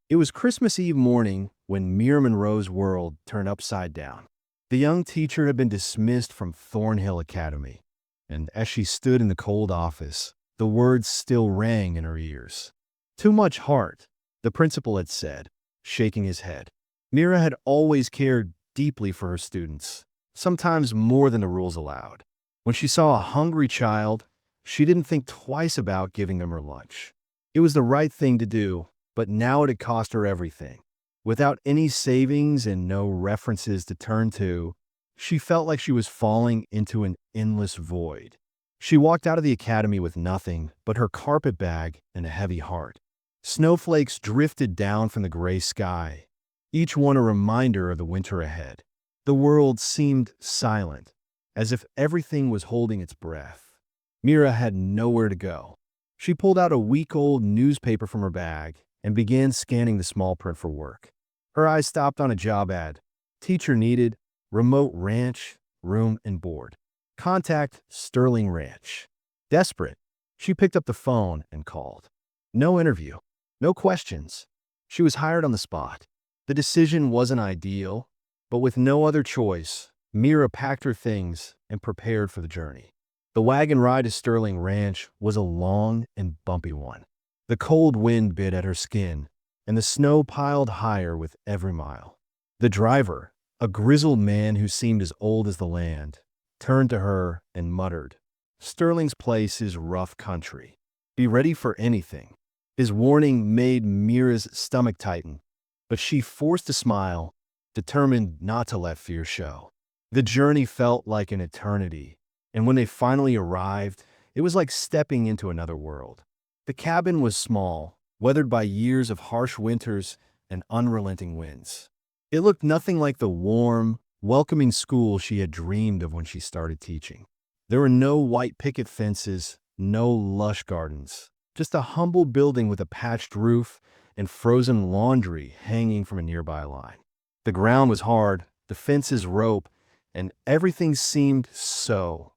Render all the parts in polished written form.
It was Christmas Eve morning when Mira Monroe's world turned upside down. The young teacher had been dismissed from Thornhill Academy, and as she stood in the cold office, the words still rang in her ears. "Too much heart," the principal had said, shaking his head. Mira had always cared deeply for her students, sometimes more than the rules allowed. When she saw a hungry child, she didn't think twice about giving them her lunch. It was the right thing to do, but now it had cost her everything. Without any savings and no references to turn to, she felt like she was falling into an endless void. She walked out of the academy with nothing but her carpet bag and a heavy heart. Snowflakes drifted down from the gray sky, each one a reminder of the winter ahead. The world seemed silent, as if everything was holding its breath. Mira had nowhere to go. She pulled out a week-old newspaper from her bag and began scanning the small print for work. Her eyes stopped on a job ad. Teacher needed, remote ranch, room and board. Contact Sterling Ranch. Desperate, she picked up the phone and called. No interview, no questions. She was hired on the spot. The decision wasn't ideal, but with no other choice, Mira packed her things and prepared for the journey. The wagon ride to Sterling Ranch was a long and bumpy one. The cold wind bit at her skin, and the snow piled higher with every mile. The driver, a grizzled man who seemed as old as the land, turned to her and muttered, "Sterling's place is rough country. Be ready for anything." His warning made Mira's stomach tighten, but she forced a smile, determined not to let fear show. The journey felt like an eternity, and when they finally arrived, it was like stepping into another world. The cabin was small, weathered by years of harsh winters and unrelenting winds. It looked nothing like the warm, welcoming school she had dreamed of when she started teaching. There were no white picket fences, no lush gardens, just a humble building with a patched roof and frozen laundry hanging from a nearby line. The ground was hard, the fences rope, and everything seemed so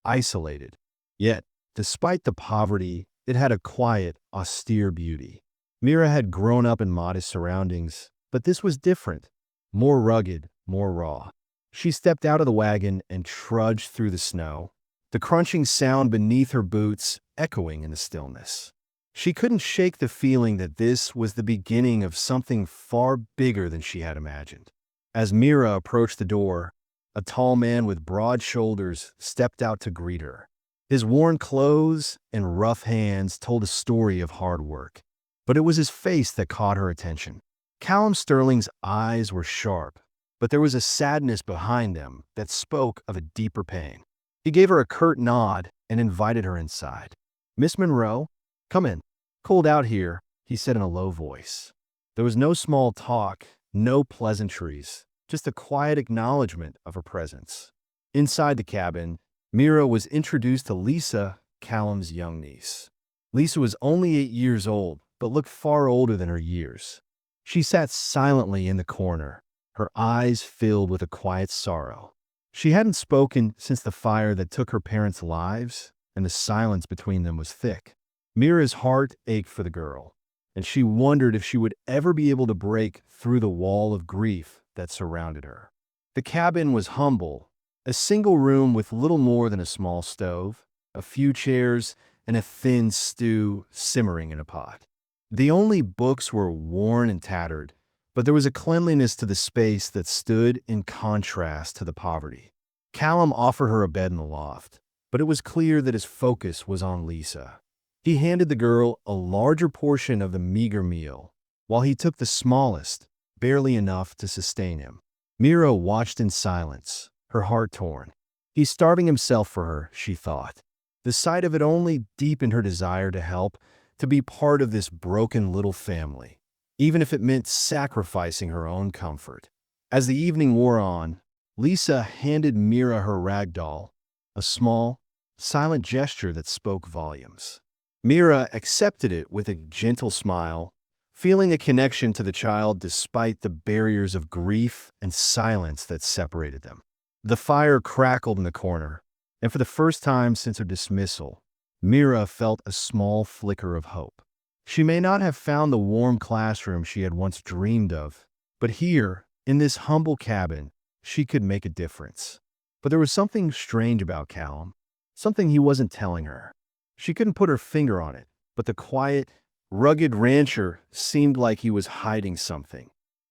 isolated. Yet, despite the poverty, it had a quiet, austere beauty. Mira had grown up in modest surroundings, but this was different, more rugged, more raw. She stepped out of the wagon and trudged through the snow, the crunching sound beneath her boots echoing in the stillness. She couldn't shake the feeling that this was the beginning of something far bigger than she had imagined. As Mira approached the door, a tall man with broad shoulders stepped out to greet her. His worn clothes and rough hands told a story of hard work, but it was his face that caught her attention. Callum Sterling's eyes were sharp, but there was a sadness behind them that spoke of a deeper pain. He gave her a curt nod and invited her inside. "Miss Monroe, come in. Cold out here," he said in a low voice. There was no small talk, no pleasantries, just a quiet acknowledgement of her presence. Inside the cabin, Mira was introduced to Lisa, Callum's young niece. Lisa was only 8 years old, but looked far older than her years. She sat silently in the corner, her eyes filled with a quiet sorrow. She hadn't spoken since the fire that took her parents' lives, and the silence between them was thick. Mira's heart ached for the girl, and she wondered if she would ever be able to break through the wall of grief that surrounded her. The cabin was humble, a single room with little more than a small stove, a few chairs, and a thin stew simmering in a pot. The only books were worn and tattered, but there was a cleanliness to the space that stood in contrast to the poverty. Callum offered her a bed in the loft, but it was clear that his focus was on Lisa. He handed the girl a larger portion of the meager meal, while he took the smallest, barely enough to sustain him. Mira watched in silence, her heart torn. He's starving himself for her, she thought. The sight of it only deepened her desire to help, to be part of this broken little family, even if it meant sacrificing her own comfort. As the evening wore on, Lisa handed Mira her rag doll, a small, silent gesture that spoke volumes. Mira accepted it with a gentle smile, feeling a connection to the child despite the barriers of grief and silence that separated them. The fire crackled in the corner, and for the first time since her dismissal, Mira felt a small flicker of hope. She may not have found the warm classroom she had once dreamed of, but here, in this humble cabin, she could make a difference. But there was something strange about Callum, something he wasn't telling her. She couldn't put her finger on it, but the quiet, rugged rancher seemed like he was hiding something,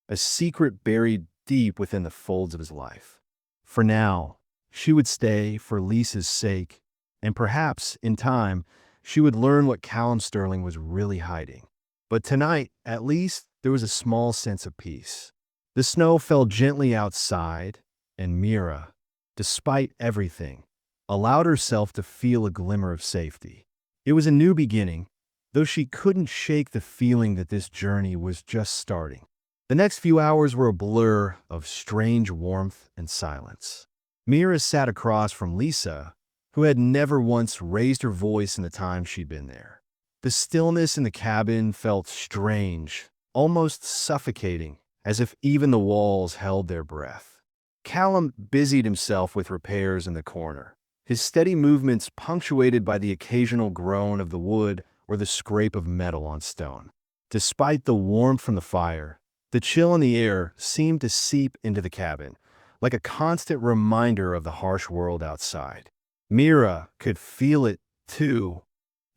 a secret buried deep within the folds of his life. For now, she would stay for Lisa's sake, and perhaps, in time, she would learn what Callum Sterling was really hiding. But tonight, at least, there was a small sense of peace. The snow fell gently outside, and Mira, despite everything, allowed herself to feel a glimmer of safety. It was a new beginning, though she couldn't shake the feeling that this journey was just starting. The next few hours were a blur of strange warmth and silence. Mira sat across from Lisa, who had never once raised her voice in the time she'd been there. The stillness in the cabin felt strange, almost suffocating, as if even the walls held their breath. Callum busied himself with repairs in the corner, his steady movements punctuated by the occasional groan of the wood or the scrape of metal on stone. Despite the warmth from the fire, the chill in the air seemed to seep into the cabin, like a constant reminder of the harsh world outside. Mira could feel it, too,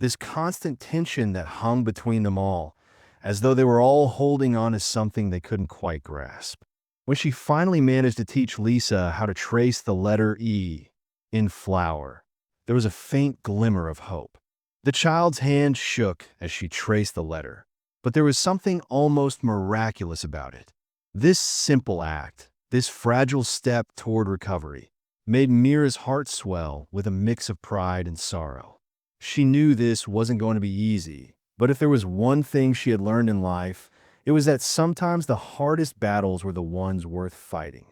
this constant tension that hung between them all, as though they were all holding on to something they couldn't quite grasp. When she finally managed to teach Lisa how to trace the letter E in flower, there was a faint glimmer of hope. The child's hand shook as she traced the letter, but there was something almost miraculous about it. This simple act, this fragile step toward recovery, made Mira's heart swell with a mix of pride and sorrow. She knew this wasn't going to be easy, but if there was one thing she had learned in life, it was that sometimes the hardest battles were the ones worth fighting.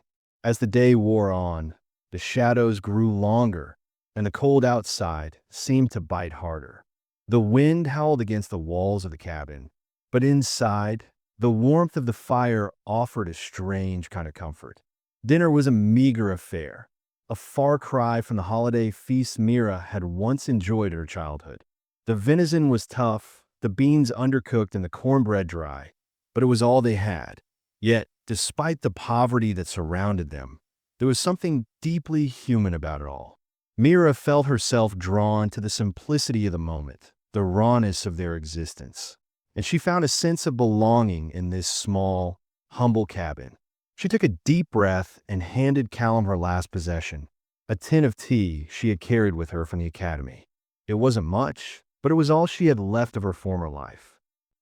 As the day wore on, the shadows grew longer, and the cold outside seemed to bite harder. The wind howled against the walls of the cabin, but inside, the warmth of the fire offered a strange kind of comfort. Dinner was a meager affair, a far cry from the holiday feast Mira had once enjoyed in her childhood. The venison was tough, the beans undercooked, and the cornbread dry, but it was all they had. Yet, despite the poverty that surrounded them, there was something deeply human about it all. Mira felt herself drawn to the simplicity of the moment, the rawness of their existence, and she found a sense of belonging in this small, humble cabin. She took a deep breath and handed Callum her last possession, a tin of tea she had carried with her from the academy. It wasn't much, but it was all she had left of her former life.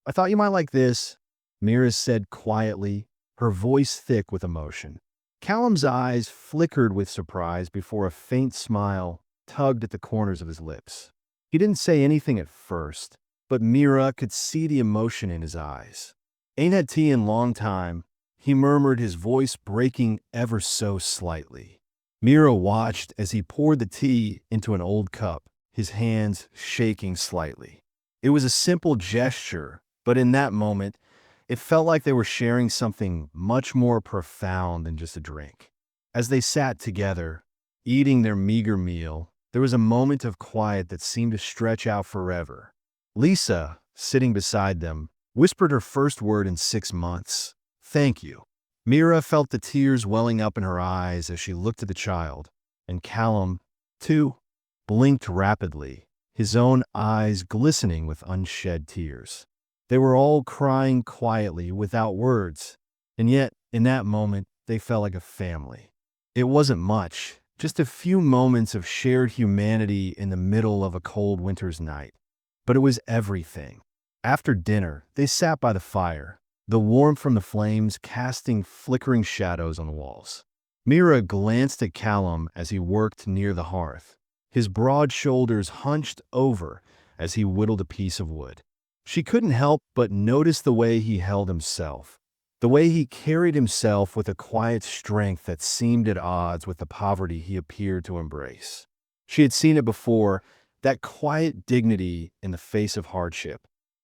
"I thought you might like this," Mira said quietly, her voice thick with emotion. Callum's eyes flickered with surprise before a faint smile tugged at the corners of his lips. He didn't say anything at first, but Mira could see the emotion in his eyes. "Ain't had tea in a long time," he murmured, his voice breaking ever so slightly. Mira watched as he poured the tea into an old cup, his hands shaking slightly. It was a simple gesture, but in that moment, it felt like they were sharing something much more profound than just a drink. As they sat together, eating their meager meal, there was a moment of quiet that seemed to stretch out forever. Lisa, sitting beside them, whispered her first word in 6 months. "Thank you." Mira felt the tears welling up in her eyes as she looked at the child, and Callum, too, blinked rapidly, his own eyes glistening with unshed tears. They were all crying quietly without words, and yet, in that moment, they felt like a family. It wasn't much, just a few moments of shared humanity in the middle of a cold winter's night. But it was everything. After dinner, they sat by the fire, the warmth from the flames casting flickering shadows on the walls. Mira glanced at Callum as he worked near the hearth, his broad shoulders hunched over as he whittled a piece of wood. She couldn't help but notice the way he held himself, the way he carried himself with a quiet strength that seemed at odds with the poverty he appeared to embrace. She had seen it before, that quiet dignity in the face of hardship.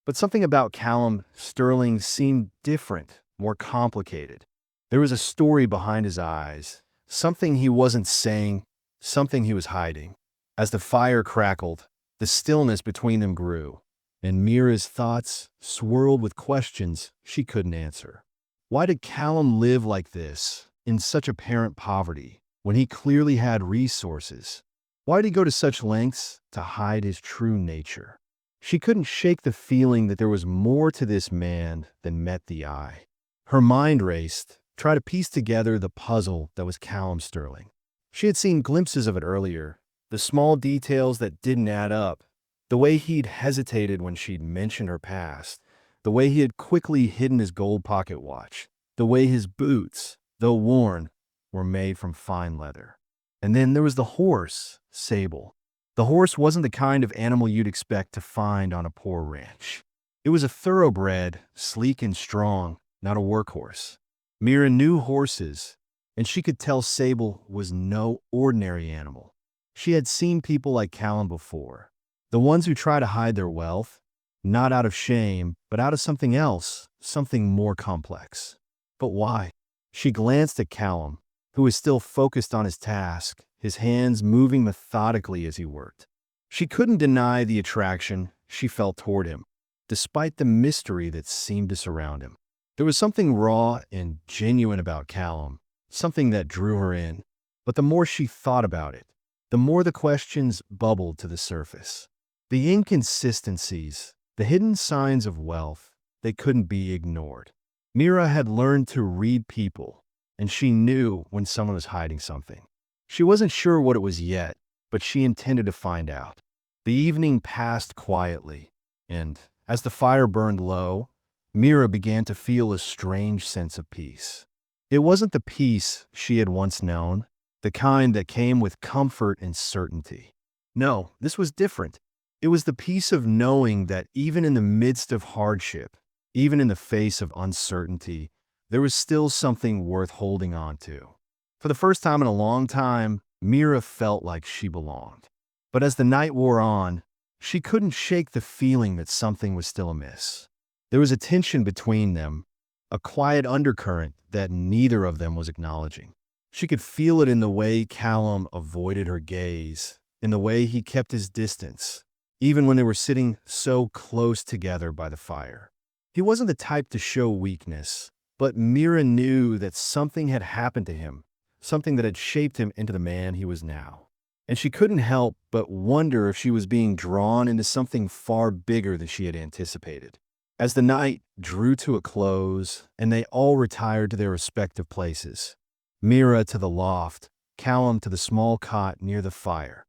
But something about Callum Sterling seemed different, more complicated. There was a story behind his eyes, something he wasn't saying, something he was hiding. As the fire crackled, the stillness between them grew. and Mira's thoughts swirled with questions she couldn't answer. Why did Callum live like this, in such apparent poverty, when he clearly had resources? Why did he go to such lengths to hide his true nature? She couldn't shake the feeling that there was more to this man than met the eye. Her mind raced, trying to piece together the puzzle that was Callum Sterling. She had seen glimpses of it earlier, the small details that didn't add up, the way he'd hesitated when she'd mentioned her past, the way he had quickly hidden his gold pocket watch, the way his boots, though worn, were made from fine leather. And then there was the horse, Sable. The horse wasn't the kind of animal you'd expect to find on a poor ranch. It was a thoroughbred, sleek and strong, not a workhorse. Mira knew horses, and she could tell Sable was no ordinary animal. She had seen people like Callum before, the ones who try to hide their wealth, not out of shame, but out of something else, something more complex. But why? She glanced at Callum, who was still focused on his task, his hands moving methodically as he worked. She couldn't deny the attraction she felt toward him, despite the mystery that seemed to surround him. There was something raw and genuine about Callum, something that drew her in. But the more she thought about it, the more the questions bubbled to the surface. The inconsistencies, the hidden signs of wealth, they couldn't be ignored. Mira had learned to read people, and she knew when someone was hiding something. She wasn't sure what it was yet, but she intended to find out. The evening passed quietly, and as the fire burned low, Mira began to feel a strange sense of peace. It wasn't the peace she had once known, the kind that came with comfort and certainty. No, this was different. It was the peace of knowing that even in the midst of hardship, even in the face of uncertainty, there was still something worth holding on to. For the first time in a long time, Mira felt like she belonged. But as the night wore on, she couldn't shake the feeling that something was still amiss. There was a tension between them, a quiet undercurrent that neither of them was acknowledging. She could feel it in the way Callum avoided her gaze, in the way he kept his distance, even when they were sitting so close together by the fire. He wasn't the type to show weakness, but Mira knew that something had happened to him, something that had shaped him into the man he was now. And she couldn't help but wonder if she was being drawn into something far bigger than she had anticipated. As the night drew to a close and they all retired to their respective places, Mira to the loft, Callum to the small cot near the fire,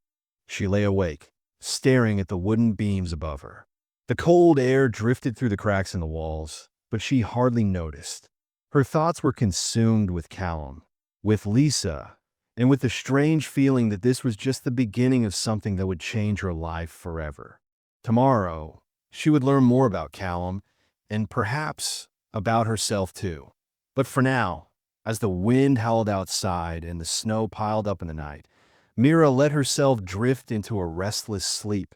she lay awake, staring at the wooden beams above her. The cold air drifted through the cracks in the walls, but she hardly noticed. Her thoughts were consumed with Callum, with Lisa, and with the strange feeling that this was just the beginning of something that would change her life forever. Tomorrow, she would learn more about Callum, and perhaps about herself too. But for now, as the wind howled outside and the snow piled up in the night, Mira let herself drift into a restless sleep,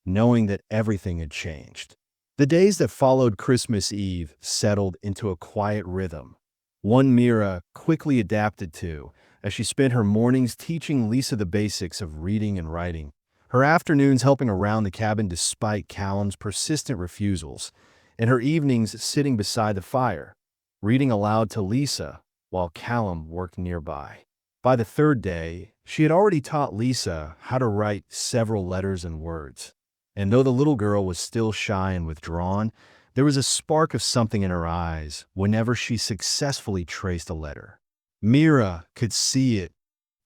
knowing that everything had changed. The days that followed Christmas Eve settled into a quiet rhythm, one Mira quickly adapted to as she spent her mornings teaching Lisa the basics of reading and writing, her afternoons helping around the cabin despite Callum's persistent refusals, and her evenings sitting beside the fire, reading aloud to Lisa while Callum worked nearby. By the third day, she had already taught Lisa how to write several letters and words. And though the little girl was still shy and withdrawn, there was a spark of something in her eyes whenever she successfully traced a letter. Mira could see it,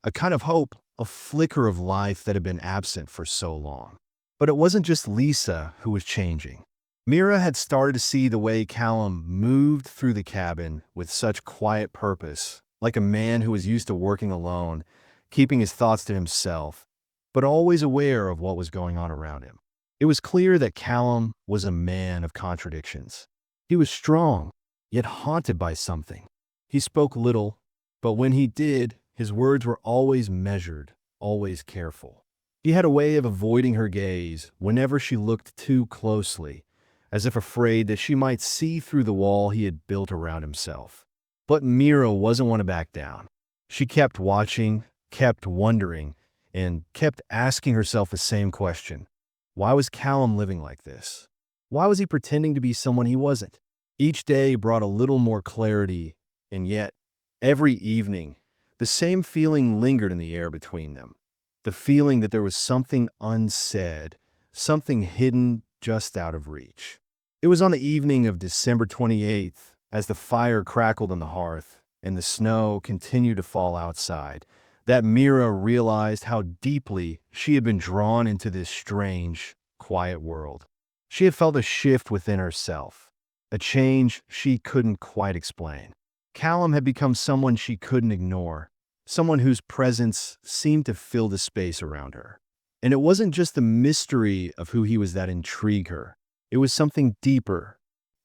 a kind of hope, a flicker of life that had been absent for so long. But it wasn't just Lisa who was changing. Mira had started to see the way Callum moved through the cabin with such quiet purpose, like a man who was used to working alone, keeping his thoughts to himself, but always aware of what was going on around him. It was clear that Callum was a man of contradictions. He was strong, yet haunted by something. He spoke little, but when he did, his words were always measured, always careful. He had a way of avoiding her gaze whenever she looked too closely, as if afraid that she might see through the wall he had built around himself. But Mira wasn't one to back down. She kept watching, kept wondering, and kept asking herself the same question. Why was Callum living like this? Why was he pretending to be someone he wasn't? Each day brought a little more clarity, and yet, every evening, the same feeling lingered in the air between them. The feeling that there was something unsaid, something hidden just out of reach. It was on the evening of December 28th, as the fire crackled on the hearth and the snow continued to fall outside, that Mira realized how deeply she had been drawn into this strange, quiet world. She had felt a shift within herself, a change she couldn't quite explain. Callum had become someone she couldn't ignore, someone whose presence seemed to fill the space around her. And it wasn't just the mystery of who he was that intrigued her. It was something deeper.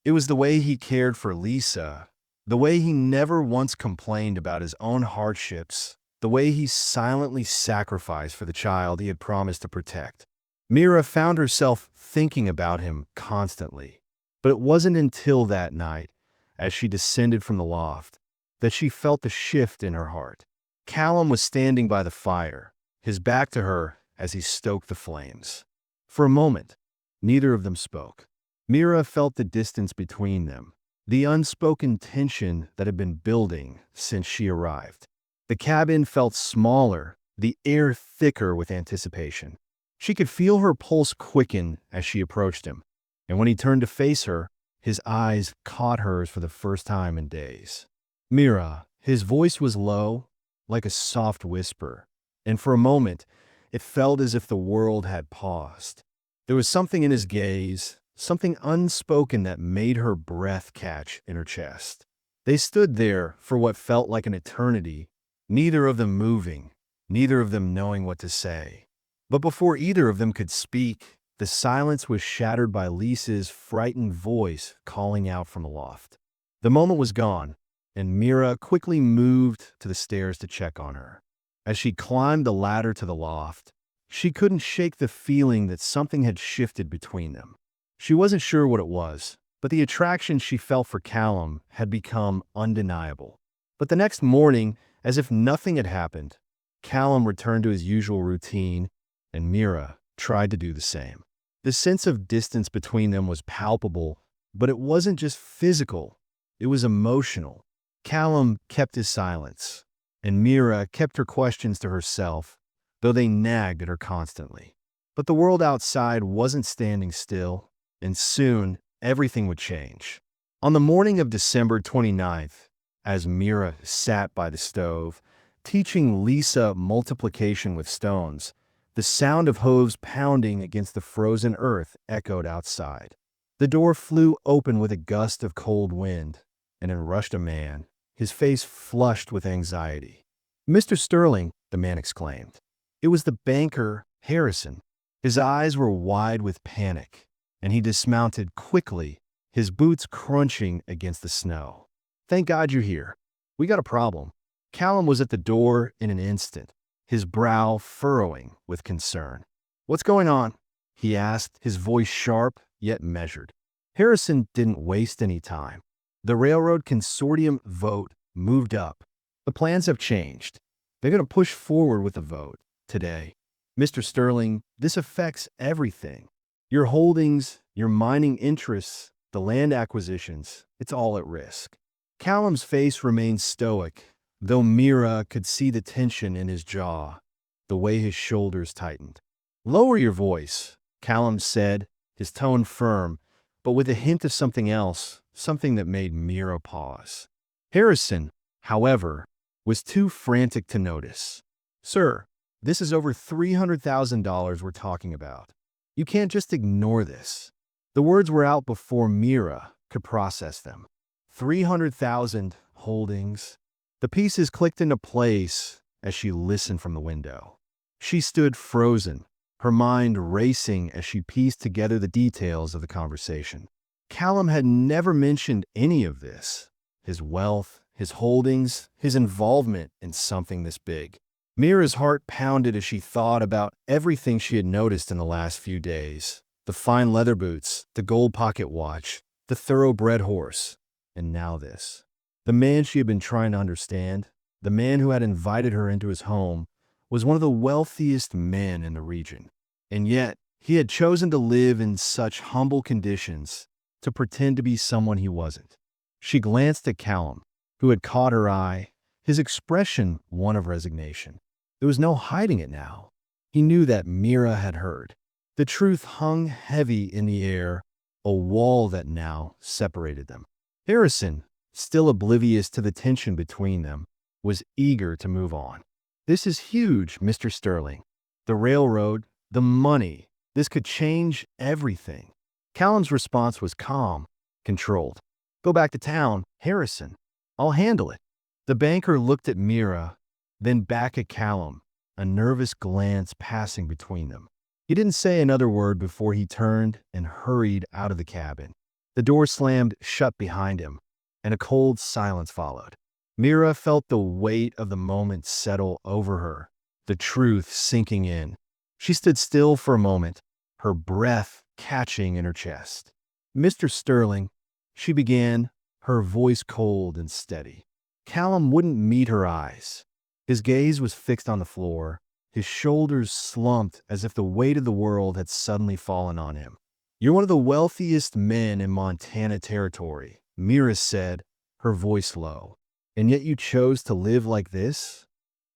It was the way he cared for Lisa, the way he never once complained about his own hardships, the way he silently sacrificed for the child he had promised to protect. Mira found herself thinking about him constantly. But it wasn't until that night, as she descended from the loft, that she felt the shift in her heart. Callum was standing by the fire, his back to her as he stoked the flames. For a moment, neither of them spoke. Mira felt the distance between them, the unspoken tension that had been building since she arrived. The cabin felt smaller, the air thicker with anticipation. She could feel her pulse quicken as she approached him, and when he turned to face her, his eyes caught hers for the first time in days. "Mira," his voice was low, like a soft whisper, and for a moment, it felt as if the world had paused. There was something in his gaze, something unspoken that made her breath catch in her chest. They stood there for what felt like an eternity, neither of them moving, neither of them knowing what to say. But before either of them could speak, the silence was shattered by Lisa's frightened voice calling out from the loft. The moment was gone, and Mira quickly moved to the stairs to check on her. As she climbed the ladder to the loft, she couldn't shake the feeling that something had shifted between them. She wasn't sure what it was, but the attraction she felt for Callum had become undeniable. But the next morning, as if nothing had happened, Callum returned to his usual routine, and Mira tried to do the same. The sense of distance between them was palpable, but it wasn't just physical, it was emotional. Callum kept his silence, and Mira kept her questions to herself, though they nagged at her constantly. But the world outside wasn't standing still, and soon everything would change. On the morning of December 29th, as Mira sat by the stove, teaching Lisa multiplication with stones, the sound of hooves pounding against the frozen earth echoed outside. The door flew open with a gust of cold wind, and in rushed a man, his face flushed with anxiety. "Mr. Sterling," the man exclaimed. It was the banker, Harrison. His eyes were wide with panic, and he dismounted quickly, his boots crunching against the snow. "Thank God you're here. We got a problem." Callum was at the door in an instant, his brow furrowing with concern. "What's going on?" he asked, his voice sharp yet measured. Harrison didn't waste any time. The railroad consortium vote moved up. The plans have changed. They're going to push forward with the vote today. "Mr. Sterling, this affects everything. Your holdings, your mining interests, the land acquisitions, it's all at risk." Callum's face remained stoic, though Mira could see the tension in his jaw, the way his shoulders tightened. "Lower your voice," Callum said, his tone firm, but with a hint of something else, something that made Mira pause. Harrison, however, was too frantic to notice. "Sir, this is over $300,000 we're talking about. You can't just ignore this." The words were out before Mira could process them. 300,000 holdings. The pieces clicked into place as she listened from the window. She stood frozen, her mind racing as she pieced together the details of the conversation. Callum had never mentioned any of this: his wealth, his holdings, his involvement in something this big. Mira's heart pounded as she thought about everything she had noticed in the last few days: the fine leather boots, the gold pocket watch, the thoroughbred horse, and now this. The man she had been trying to understand, the man who had invited her into his home, was one of the wealthiest men in the region. And yet, He had chosen to live in such humble conditions, to pretend to be someone he wasn't. She glanced at Callum, who had caught her eye, his expression one of resignation. There was no hiding it now. He knew that Mira had heard. The truth hung heavy in the air, a wall that now separated them. Harrison, still oblivious to the tension between them, was eager to move on. "This is huge, Mr. Sterling. The railroad, the money, this could change everything." Callum's response was calm, controlled. "Go back to town, Harrison. I'll handle it." The banker looked at Mira, then back at Callum, a nervous glance passing between them. He didn't say another word before he turned and hurried out of the cabin. The door slammed shut behind him, and a cold silence followed. Mira felt the weight of the moment settle over her, the truth sinking in. She stood still for a moment, her breath catching in her chest. "Mr. Sterling," she began, her voice cold and steady. Callum wouldn't meet her eyes. His gaze was fixed on the floor, his shoulders slumped as if the weight of the world had suddenly fallen on him. "You're one of the wealthiest men in Montana Territory," Mira said, her voice low. "And yet you chose to live like this?"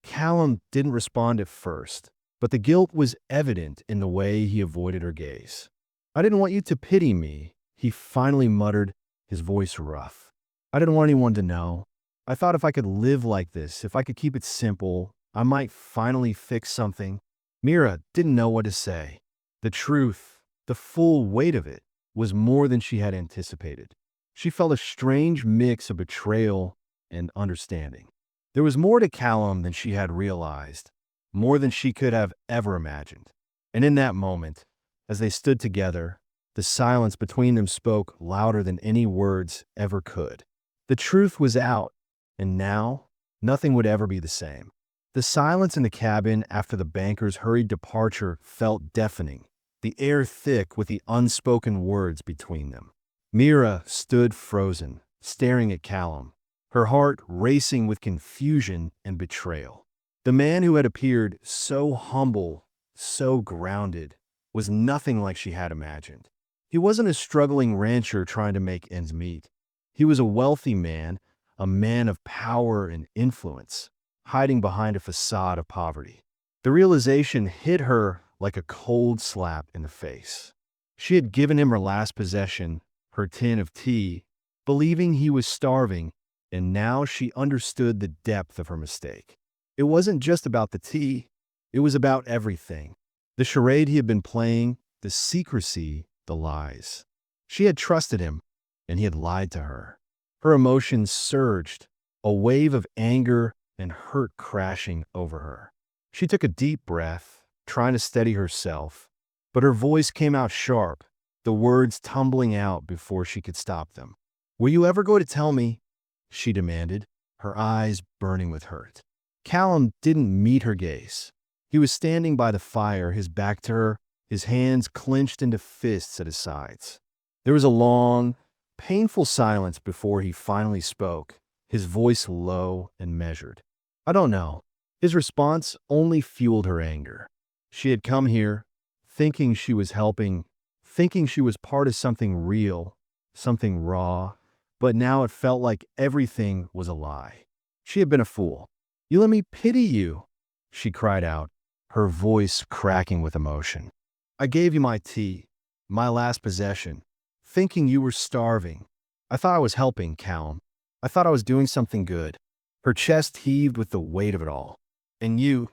Callum didn't respond at first, but the guilt was evident in the way he avoided her gaze. "I didn't want you to pity me," he finally muttered, his voice rough. "I didn't want anyone to know. I thought if I could live like this, if I could keep it simple, I might finally fix something." Mira didn't know what to say. The truth, the full weight of it, was more than she had anticipated. She felt a strange mix of betrayal and understanding. There was more to Callum than she had realized, more than she could have ever imagined. And in that moment, as they stood together, the silence between them spoke louder than any words ever could. The truth was out, and now nothing would ever be the same. The silence in the cabin after the banker's hurried departure felt deafening, the air thick with the unspoken words between them. Mira stood frozen, staring at Callum, her heart racing with confusion and betrayal. The man who had appeared so humble, so grounded, was nothing like she had imagined. He wasn't a struggling rancher trying to make ends meet. He was a wealthy man, a man of power and influence, hiding behind a facade of poverty. The realization hit her like a cold slap in the face. She had given him her last possession, her tin of tea, believing he was starving, and now she understood the depth of her mistake. It wasn't just about the tea, it was about everything. The charade he had been playing, the secrecy, the lies. She had trusted him, and he had lied to her. Her emotions surged, a wave of anger and hurt crashing over her. She took a deep breath, trying to steady herself, but her voice came out sharp, the words tumbling out before she could stop them. "Were you ever going to tell me?" she demanded, her eyes burning with hurt. Callum didn't meet her gaze. He was standing by the fire, his back to her, his hands clenched into fists at his sides. There was a long, painful silence before he finally spoke, his voice low and measured. "I don't know." His response only fueled her anger. She had come here, thinking she was helping, thinking she was part of something real, something raw, but now it felt like everything was a lie. She had been a fool. "You let me pity you," she cried out, her voice cracking with emotion. "I gave you my tea, my last possession, thinking you were starving. I thought I was helping, Callum. I thought I was doing something good." Her chest heaved with the weight of it all. "And you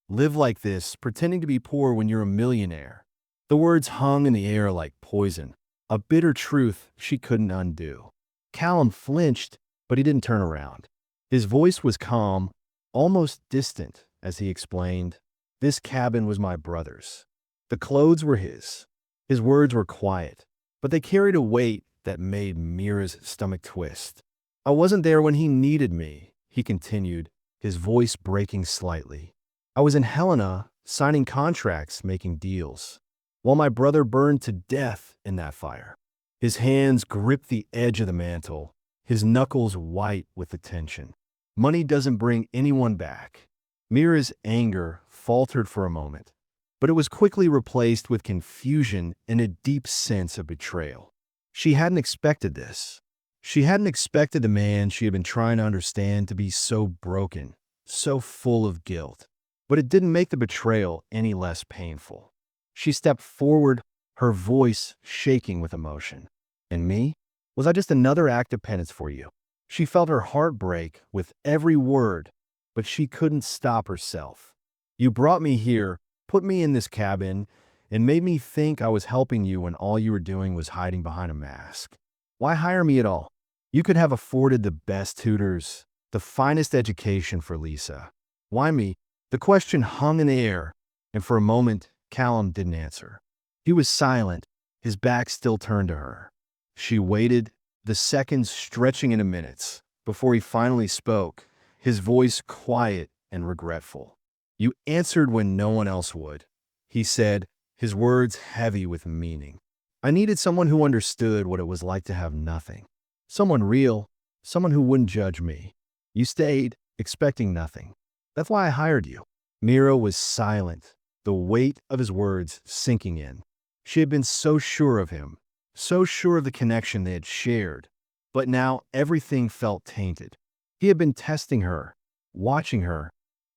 live like this, pretending to be poor when you're a millionaire." The words hung in the air like poison, a bitter truth she couldn't undo. Callum flinched, but he didn't turn around. His voice was calm, almost distant, as he explained, "This cabin was my brother's. The clothes were his." His words were quiet, but they carried a weight that made Mira's stomach twist. "I wasn't there when he needed me," he continued, his voice breaking slightly. "I was in Helena, signing contracts, making deals, while my brother burned to death in that fire." His hands gripped the edge of the mantel, his knuckles white with the tension. "Money doesn't bring anyone back." Mira's anger faltered for a moment, but it was quickly replaced with confusion and a deep sense of betrayal. She hadn't expected this. She hadn't expected the man she had been trying to understand to be so broken, so full of guilt. But it didn't make the betrayal any less painful. She stepped forward, her voice shaking with emotion. And me? Was I just another act of penance for you? She felt her heart break with every word, but she couldn't stop herself. You brought me here, put me in this cabin, and made me think I was helping you when all you were doing was hiding behind a mask. Why hire me at all? You could have afforded the best tutors, the finest education for Lisa. Why me? The question hung in the air, and for a moment, Callum didn't answer. He was silent, his back still turned to her. She waited, the seconds stretching into minutes, before he finally spoke, his voice quiet and regretful. You answered when no one else would, he said, his words heavy with meaning. I needed someone who understood what it was like to have nothing. Someone real, someone who wouldn't judge me. You stayed, expecting nothing. That's why I hired you. Mira was silent, the weight of his words sinking in. She had been so sure of him, so sure of the connection they had shared, but now everything felt tainted. He had been testing her, watching her,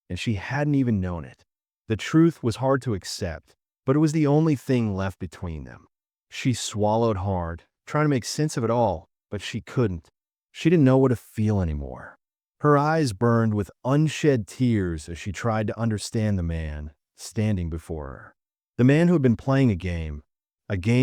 and she hadn't even known it. The truth was hard to accept, but it was the only thing left between them. She swallowed hard, trying to make sense of it all, but she couldn't. She didn't know what to feel anymore. Her eyes burned with unshed tears as she tried to understand the man standing before her. The man who had been playing a game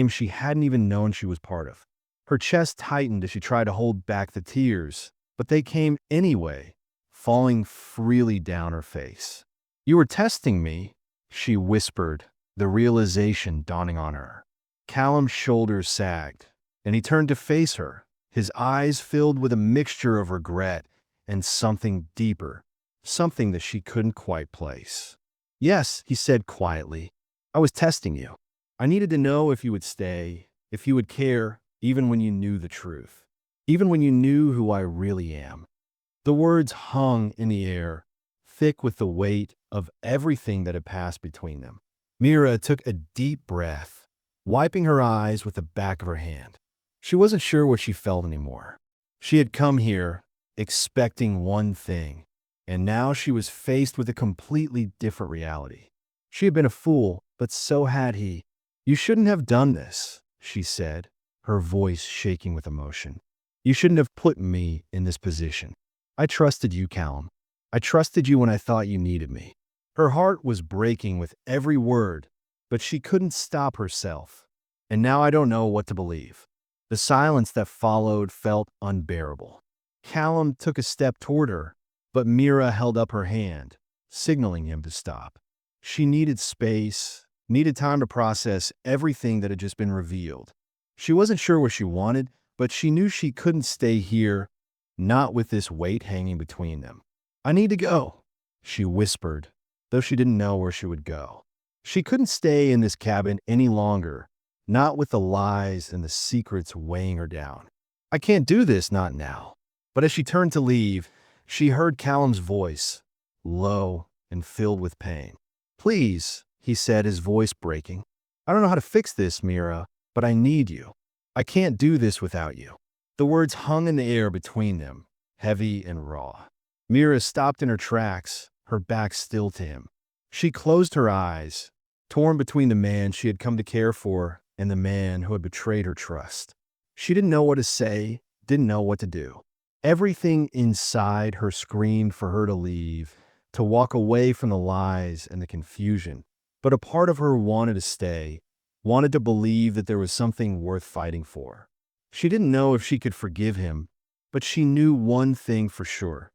she hadn't even known she was part of. Her chest tightened as she tried to hold back the tears, but they came anyway, falling freely down her face. You were testing me, she whispered, the realization dawning on her. Callum's shoulders sagged, and he turned to face her, his eyes filled with a mixture of regret and something deeper, something that she couldn't quite place. Yes, he said quietly, I was testing you. I needed to know if you would stay, if you would care, even when you knew the truth, even when you knew who I really am. The words hung in the air, thick with the weight of everything that had passed between them. Mira took a deep breath, wiping her eyes with the back of her hand. She wasn't sure what she felt anymore. She had come here expecting one thing, and now she was faced with a completely different reality. She had been a fool, but so had he. You shouldn't have done this, she said, her voice shaking with emotion. You shouldn't have put me in this position. I trusted you, Callum. I trusted you when I thought you needed me. Her heart was breaking with every word, but she couldn't stop herself. And now I don't know what to believe. The silence that followed felt unbearable. Callum took a step toward her, but Mira held up her hand, signaling him to stop. She needed space, needed time to process everything that had just been revealed. She wasn't sure what she wanted, but she knew she couldn't stay here, not with this weight hanging between them. I need to go, she whispered, though she didn't know where she would go. She couldn't stay in this cabin any longer, not with the lies and the secrets weighing her down. I can't do this, not now. But as she turned to leave, she heard Callum's voice, low and filled with pain. Please, he said, his voice breaking. I don't know how to fix this, Mira, but I need you. I can't do this without you. The words hung in the air between them, heavy and raw. Mira stopped in her tracks, her back still to him. She closed her eyes, torn between the man she had come to care for and the man who had betrayed her trust. She didn't know what to say, didn't know what to do. Everything inside her screamed for her to leave, to walk away from the lies and the confusion. But a part of her wanted to stay, wanted to believe that there was something worth fighting for. She didn't know if she could forgive him, but she knew one thing for sure.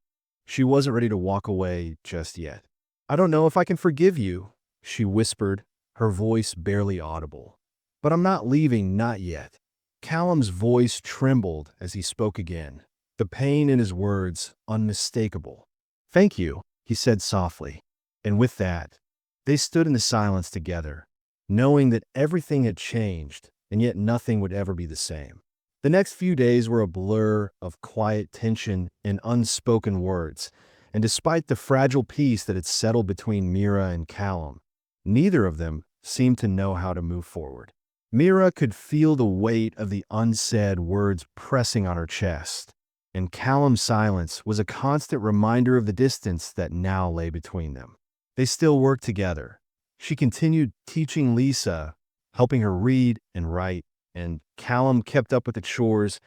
She wasn't ready to walk away just yet. I don't know if I can forgive you, she whispered, her voice barely audible. But I'm not leaving, not yet. Callum's voice trembled as he spoke again, the pain in his words unmistakable. Thank you, he said softly. And with that, they stood in the silence together, knowing that everything had changed, and yet nothing would ever be the same. The next few days were a blur of quiet tension and unspoken words, and despite the fragile peace that had settled between Mira and Callum, Neither of them seemed to know how to move forward. Mira could feel the weight of the unsaid words pressing on her chest, and Callum's silence was a constant reminder of the distance that now lay between them. They still worked together. She continued teaching Lisa, helping her read and write, and Callum kept up with the chores,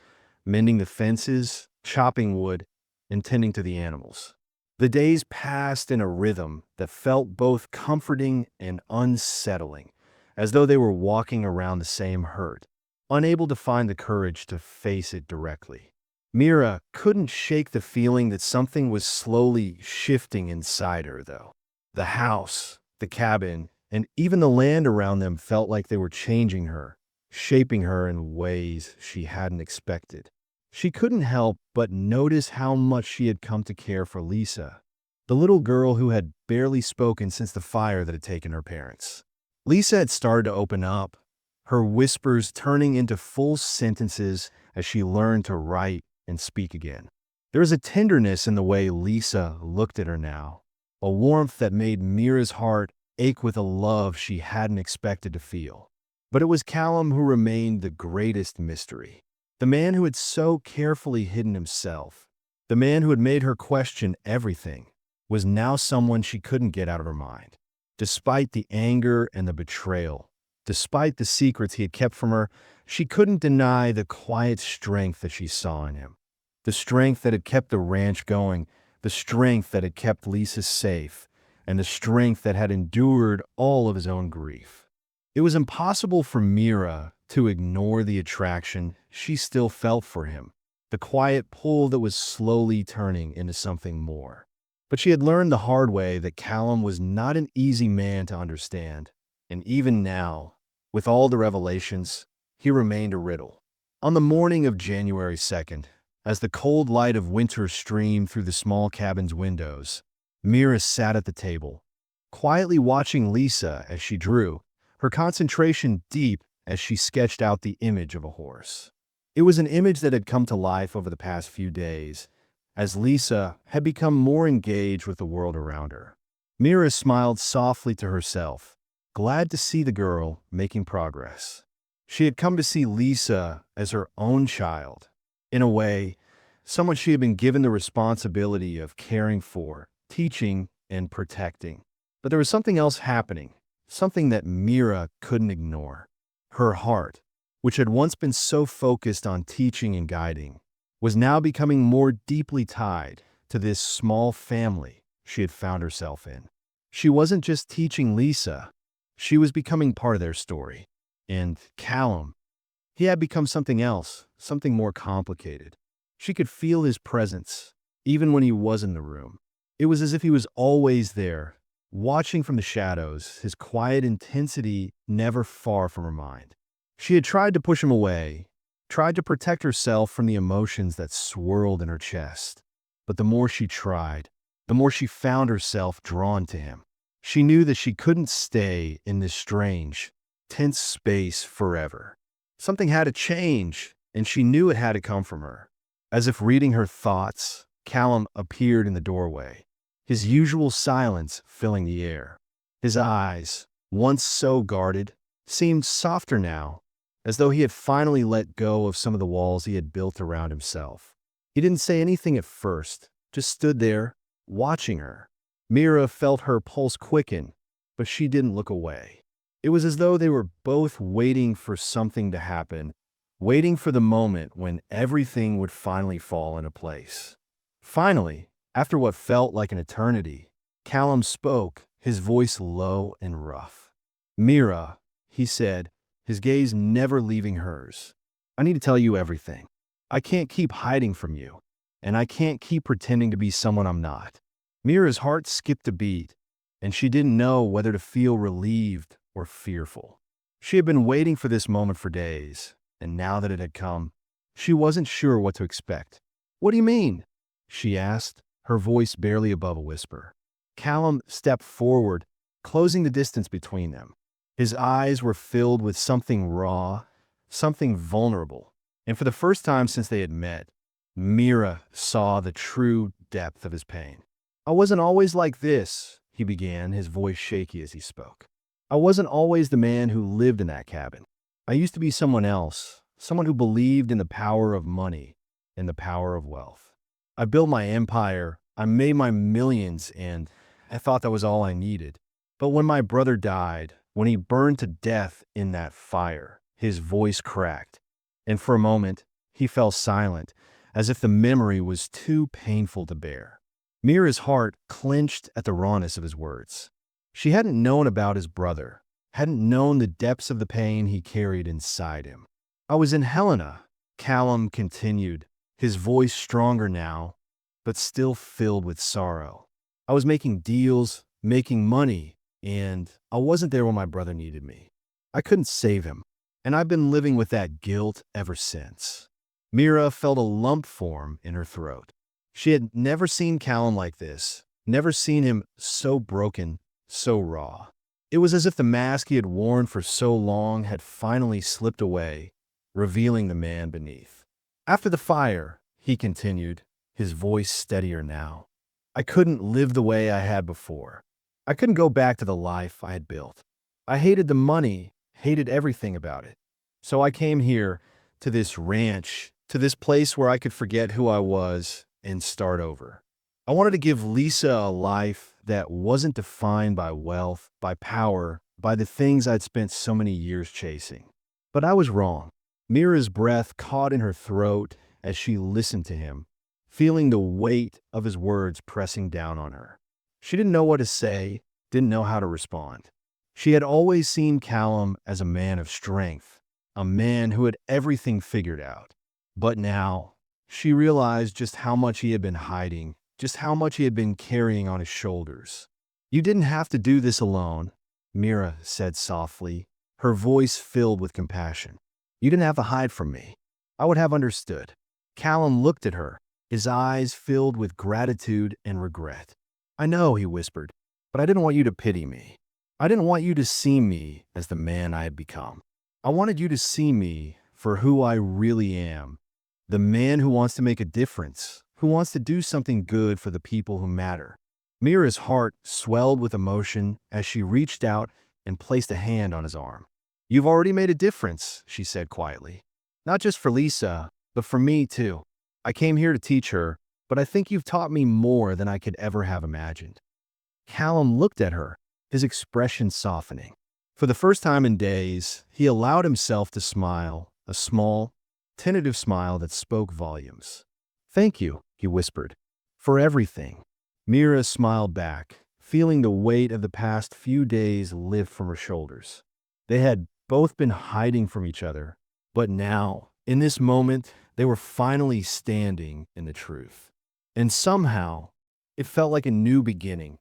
mending the fences, chopping wood, and tending to the animals. The days passed in a rhythm that felt both comforting and unsettling, as though they were walking around the same hurt, unable to find the courage to face it directly. Mira couldn't shake the feeling that something was slowly shifting inside her, though. The house, the cabin, and even the land around them felt like they were changing her, shaping her in ways she hadn't expected. She couldn't help but notice how much she had come to care for Lisa, the little girl who had barely spoken since the fire that had taken her parents. Lisa had started to open up, her whispers turning into full sentences as she learned to write and speak again. There was a tenderness in the way Lisa looked at her now, a warmth that made Mira's heart ache with a love she hadn't expected to feel. But it was Callum who remained the greatest mystery. The man who had so carefully hidden himself, the man who had made her question everything, was now someone she couldn't get out of her mind. Despite the anger and the betrayal, despite the secrets he had kept from her, she couldn't deny the quiet strength that she saw in him. The strength that had kept the ranch going, the strength that had kept Lisa safe, and the strength that had endured all of his own grief. It was impossible for Mira to ignore the attraction she still felt for him, the quiet pull that was slowly turning into something more. But she had learned the hard way that Callum was not an easy man to understand, and even now, with all the revelations, he remained a riddle. On the morning of January 2nd, as the cold light of winter streamed through the small cabin's windows, Mira sat at the table, quietly watching Lisa as she drew, her concentration deep as she sketched out the image of a horse. It was an image that had come to life over the past few days, as Lisa had become more engaged with the world around her. Mira smiled softly to herself, glad to see the girl making progress. She had come to see Lisa as her own child. In a way, someone she had been given the responsibility of caring for, teaching, and protecting. But there was something else happening, something that Mira couldn't ignore. Her heart, which had once been so focused on teaching and guiding, was now becoming more deeply tied to this small family she had found herself in. She wasn't just teaching Lisa, she was becoming part of their story. And Callum, he had become something else, something more complicated. She could feel his presence, even when he was in the room. It was as if he was always there, watching from the shadows, his quiet intensity never far from her mind. She had tried to push him away, tried to protect herself from the emotions that swirled in her chest. But the more she tried, the more she found herself drawn to him. She knew that she couldn't stay in this strange, tense space forever. Something had to change, and she knew it had to come from her. As if reading her thoughts, Callum appeared in the doorway, his usual silence filling the air. His eyes, once so guarded, seemed softer now, as though he had finally let go of some of the walls he had built around himself. He didn't say anything at first, just stood there, watching her. Mira felt her pulse quicken, but she didn't look away. It was as though they were both waiting for something to happen, waiting for the moment when everything would finally fall into place. Finally, after what felt like an eternity, Callum spoke, his voice low and rough. "Mira," he said, his gaze never leaving hers. "I need to tell you everything. I can't keep hiding from you, and I can't keep pretending to be someone I'm not." Mira's heart skipped a beat, and she didn't know whether to feel relieved or fearful. She had been waiting for this moment for days, and now that it had come, she wasn't sure what to expect. "What do you mean?" she asked, her voice barely above a whisper. Callum stepped forward, closing the distance between them. His eyes were filled with something raw, something vulnerable, and for the first time since they had met, Mira saw the true depth of his pain. "I wasn't always like this," he began, his voice shaky as he spoke. I wasn't always the man who lived in that cabin. I used to be someone else, someone who believed in the power of money and the power of wealth. I built my empire, I made my millions, and I thought that was all I needed. But when my brother died, when he burned to death in that fire, his voice cracked, and for a moment, he fell silent, as if the memory was too painful to bear. Mira's heart clenched at the rawness of his words. She hadn't known about his brother, hadn't known the depths of the pain he carried inside him. I was in Helena, Callum continued, his voice stronger now, but still filled with sorrow. I was making deals, making money, and I wasn't there when my brother needed me. I couldn't save him, and I've been living with that guilt ever since. Mira felt a lump form in her throat. She had never seen Callum like this, never seen him so broken, so raw. It was as if the mask he had worn for so long had finally slipped away, revealing the man beneath. After the fire, he continued, his voice steadier now, I couldn't live the way I had before. I couldn't go back to the life I had built. I hated the money, hated everything about it. So I came here, to this ranch, to this place where I could forget who I was and start over. I wanted to give Lisa a life that wasn't defined by wealth, by power, by the things I'd spent so many years chasing. But I was wrong. Mira's breath caught in her throat as she listened to him, feeling the weight of his words pressing down on her. She didn't know what to say, didn't know how to respond. She had always seen Callum as a man of strength, a man who had everything figured out. But now, she realized just how much he had been hiding, just how much he had been carrying on his shoulders. You didn't have to do this alone, Mira said softly, her voice filled with compassion. You didn't have to hide from me. I would have understood. Callum looked at her, his eyes filled with gratitude and regret. I know, he whispered, but I didn't want you to pity me. I didn't want you to see me as the man I had become. I wanted you to see me for who I really am, the man who wants to make a difference, who wants to do something good for the people who matter. Mira's heart swelled with emotion as she reached out and placed a hand on his arm. You've already made a difference, she said quietly. Not just for Lisa, but for me too. I came here to teach her, but I think you've taught me more than I could ever have imagined. Callum looked at her, his expression softening. For the first time in days, he allowed himself to smile, a small, tentative smile that spoke volumes. Thank you, he whispered, for everything. Mira smiled back, feeling the weight of the past few days lift from her shoulders. They had both been hiding from each other, but now, in this moment, they were finally standing in the truth. And somehow, it felt like a new beginning,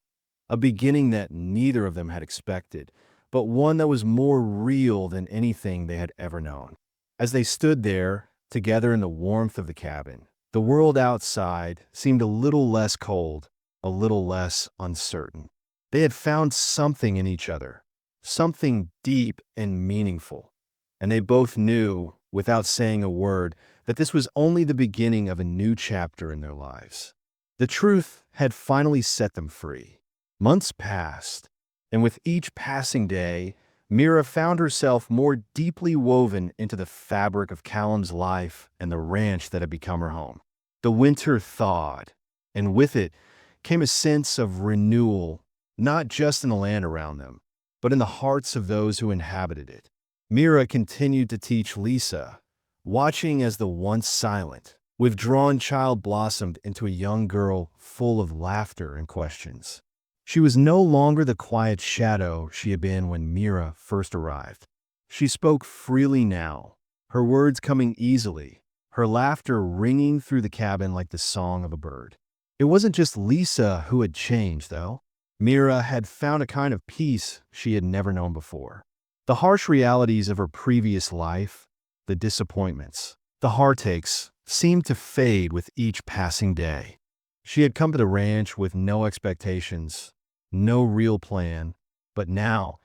a beginning that neither of them had expected, but one that was more real than anything they had ever known. As they stood there, together in the warmth of the cabin, the world outside seemed a little less cold, a little less uncertain. They had found something in each other, something deep and meaningful, and they both knew, without saying a word, that this was only the beginning of a new chapter in their lives. The truth had finally set them free. Months passed, and with each passing day, Mira found herself more deeply woven into the fabric of Callum's life and the ranch that had become her home. The winter thawed, and with it came a sense of renewal, not just in the land around them, but in the hearts of those who inhabited it. Mira continued to teach Lisa, watching as the once silent, withdrawn child blossomed into a young girl full of laughter and questions. She was no longer the quiet shadow she had been when Mira first arrived. She spoke freely now, her words coming easily, her laughter ringing through the cabin like the song of a bird. It wasn't just Lisa who had changed, though. Mira had found a kind of peace she had never known before. The harsh realities of her previous life, the disappointments, the heartaches, seemed to fade with each passing day. She had come to the ranch with no expectations, no real plan, but now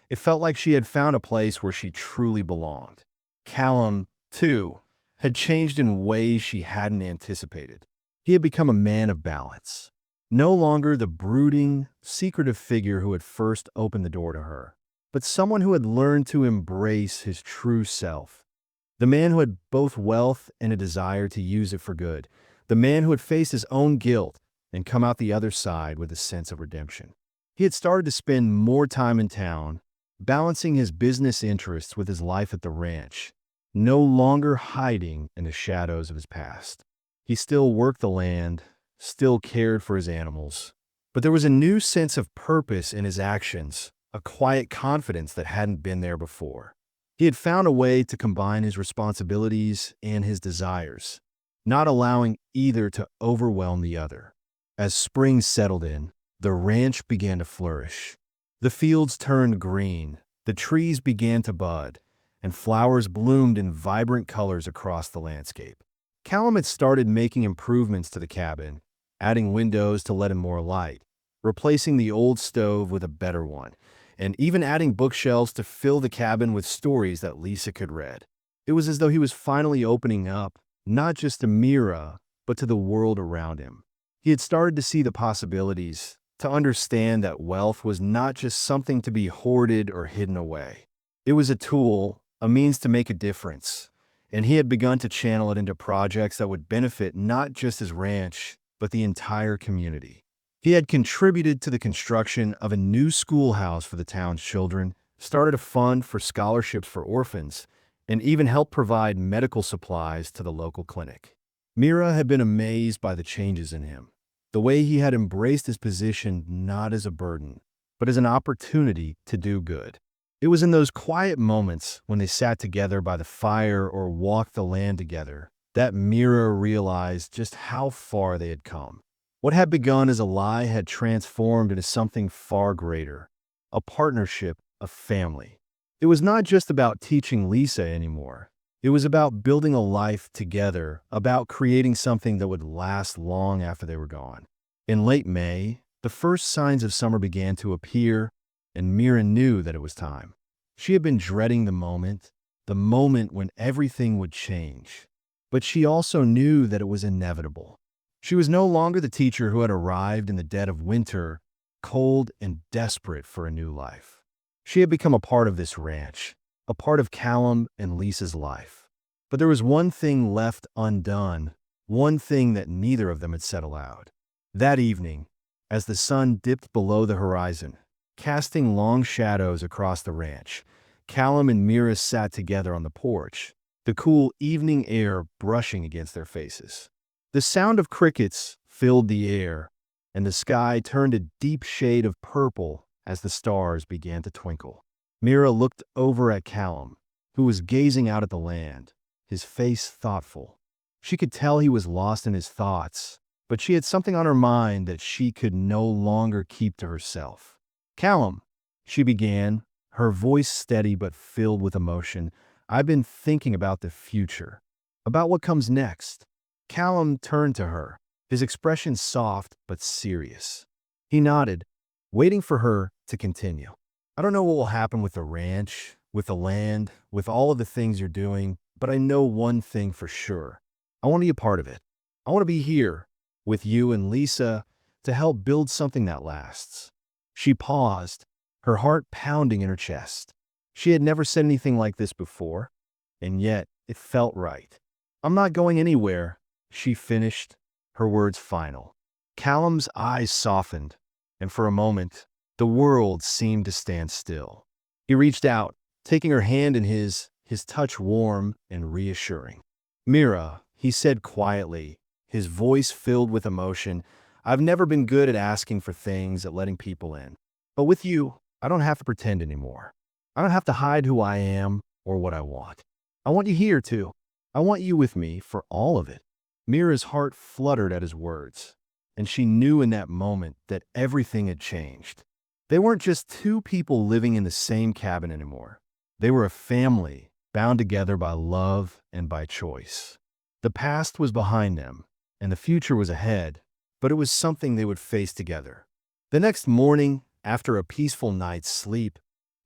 it felt like she had found a place where she truly belonged. Callum, too, had changed in ways she hadn't anticipated. He had become a man of balance, no longer the brooding, secretive figure who had first opened the door to her. but someone who had learned to embrace his true self. The man who had both wealth and a desire to use it for good. The man who had faced his own guilt and come out the other side with a sense of redemption. He had started to spend more time in town, balancing his business interests with his life at the ranch, no longer hiding in the shadows of his past. He still worked the land, still cared for his animals, but there was a new sense of purpose in his actions, a quiet confidence that hadn't been there before. He had found a way to combine his responsibilities and his desires, not allowing either to overwhelm the other. As spring settled in, the ranch began to flourish. The fields turned green, the trees began to bud, and flowers bloomed in vibrant colors across the landscape. Callum had started making improvements to the cabin, adding windows to let in more light, replacing the old stove with a better one, and even adding bookshelves to fill the cabin with stories that Lisa could read. It was as though he was finally opening up, not just to Mira, but to the world around him. He had started to see the possibilities, to understand that wealth was not just something to be hoarded or hidden away. It was a tool, a means to make a difference, and he had begun to channel it into projects that would benefit not just his ranch, but the entire community. He had contributed to the construction of a new schoolhouse for the town's children, started a fund for scholarships for orphans, and even helped provide medical supplies to the local clinic. Mira had been amazed by the changes in him, the way he had embraced his position not as a burden, but as an opportunity to do good. It was in those quiet moments when they sat together by the fire or walked the land together that Mira realized just how far they had come. What had begun as a lie had transformed into something far greater, a partnership, a family. It was not just about teaching Lisa anymore. It was about building a life together, about creating something that would last long after they were gone. In late May, the first signs of summer began to appear, and Mira knew that it was time. She had been dreading the moment when everything would change. But she also knew that it was inevitable. She was no longer the teacher who had arrived in the dead of winter, cold and desperate for a new life. She had become a part of this ranch, a part of Callum and Lisa's life. But there was one thing left undone, one thing that neither of them had said aloud. That evening, as the sun dipped below the horizon, casting long shadows across the ranch, Callum and Mira sat together on the porch, the cool evening air brushing against their faces. The sound of crickets filled the air, and the sky turned a deep shade of purple as the stars began to twinkle. Mira looked over at Callum, who was gazing out at the land, his face thoughtful. She could tell he was lost in his thoughts, but she had something on her mind that she could no longer keep to herself. "Callum," she began, her voice steady but filled with emotion, "I've been thinking about the future, about what comes next." Callum turned to her, his expression soft but serious. He nodded, waiting for her to continue. "I don't know what will happen with the ranch, with the land, with all of the things you're doing, but I know one thing for sure. I want to be a part of it. I want to be here, with you and Lisa, to help build something that lasts." She paused, her heart pounding in her chest. She had never said anything like this before, and yet it felt right. "I'm not going anywhere," she finished, her words final. Callum's eyes softened, and for a moment, the world seemed to stand still. He reached out, taking her hand in his touch warm and reassuring. "Mira," he said quietly, his voice filled with emotion, "I've never been good at asking for things, at letting people in. But with you, I don't have to pretend anymore. I don't have to hide who I am or what I want. I want you here, too. I want you with me for all of it." Mira's heart fluttered at his words, and she knew in that moment that everything had changed. They weren't just two people living in the same cabin anymore. They were a family, bound together by love and by choice. The past was behind them, and the future was ahead, but it was something they would face together. The next morning, after a peaceful night's sleep,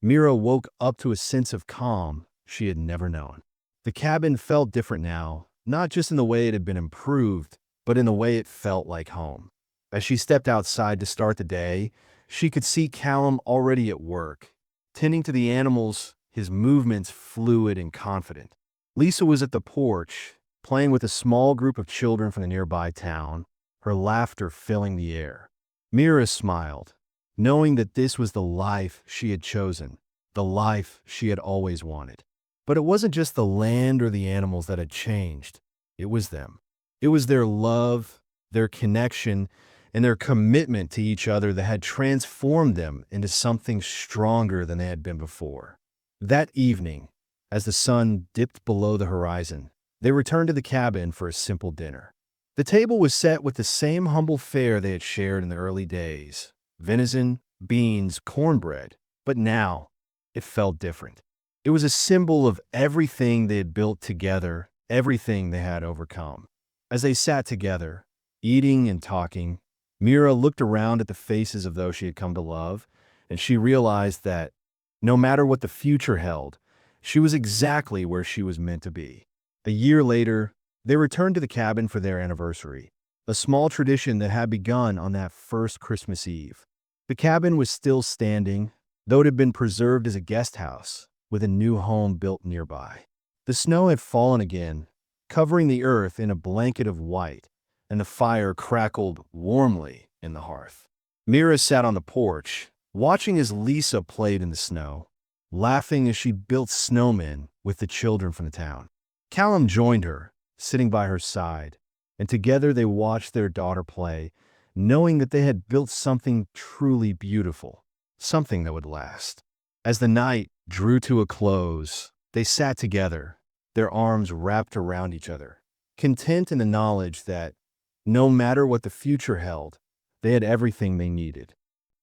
Mira woke up to a sense of calm she had never known. The cabin felt different now, not just in the way it had been improved, but in the way it felt like home. As she stepped outside to start the day, she could see Callum already at work, tending to the animals, his movements fluid and confident. Lisa was at the porch, playing with a small group of children from the nearby town, her laughter filling the air. Mira smiled, knowing that this was the life she had chosen, the life she had always wanted. But it wasn't just the land or the animals that had changed. It was them. It was their love, their connection, and their commitment to each other that had transformed them into something stronger than they had been before. That evening, as the sun dipped below the horizon, they returned to the cabin for a simple dinner. The table was set with the same humble fare they had shared in the early days: venison, beans, cornbread. But now, it felt different. It was a symbol of everything they had built together, everything they had overcome. As they sat together, eating and talking, Mira looked around at the faces of those she had come to love, and she realized that, no matter what the future held, she was exactly where she was meant to be. A year later, they returned to the cabin for their anniversary, a small tradition that had begun on that first Christmas Eve. The cabin was still standing, though it had been preserved as a guest house, with a new home built nearby. The snow had fallen again, covering the earth in a blanket of white, and the fire crackled warmly in the hearth. Mira sat on the porch, watching as Lisa played in the snow, laughing as she built snowmen with the children from the town. Callum joined her, sitting by her side, and together they watched their daughter play, knowing that they had built something truly beautiful, something that would last. As the night drew to a close, they sat together, their arms wrapped around each other, content in the knowledge that, no matter what the future held, they had everything they needed.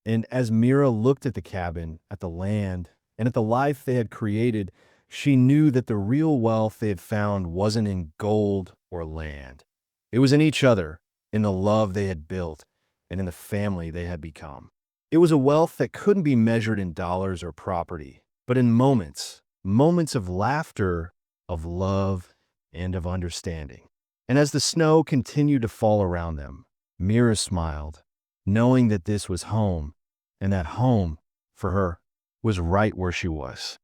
And as Mira looked at the cabin, at the land, and at the life they had created, she knew that the real wealth they had found wasn't in gold or land. It was in each other, in the love they had built, and in the family they had become. It was a wealth that couldn't be measured in dollars or property, but in moments, moments of laughter, of love, and of understanding. And as the snow continued to fall around them, Mira smiled, knowing that this was home, and that home, for her, was right where she was.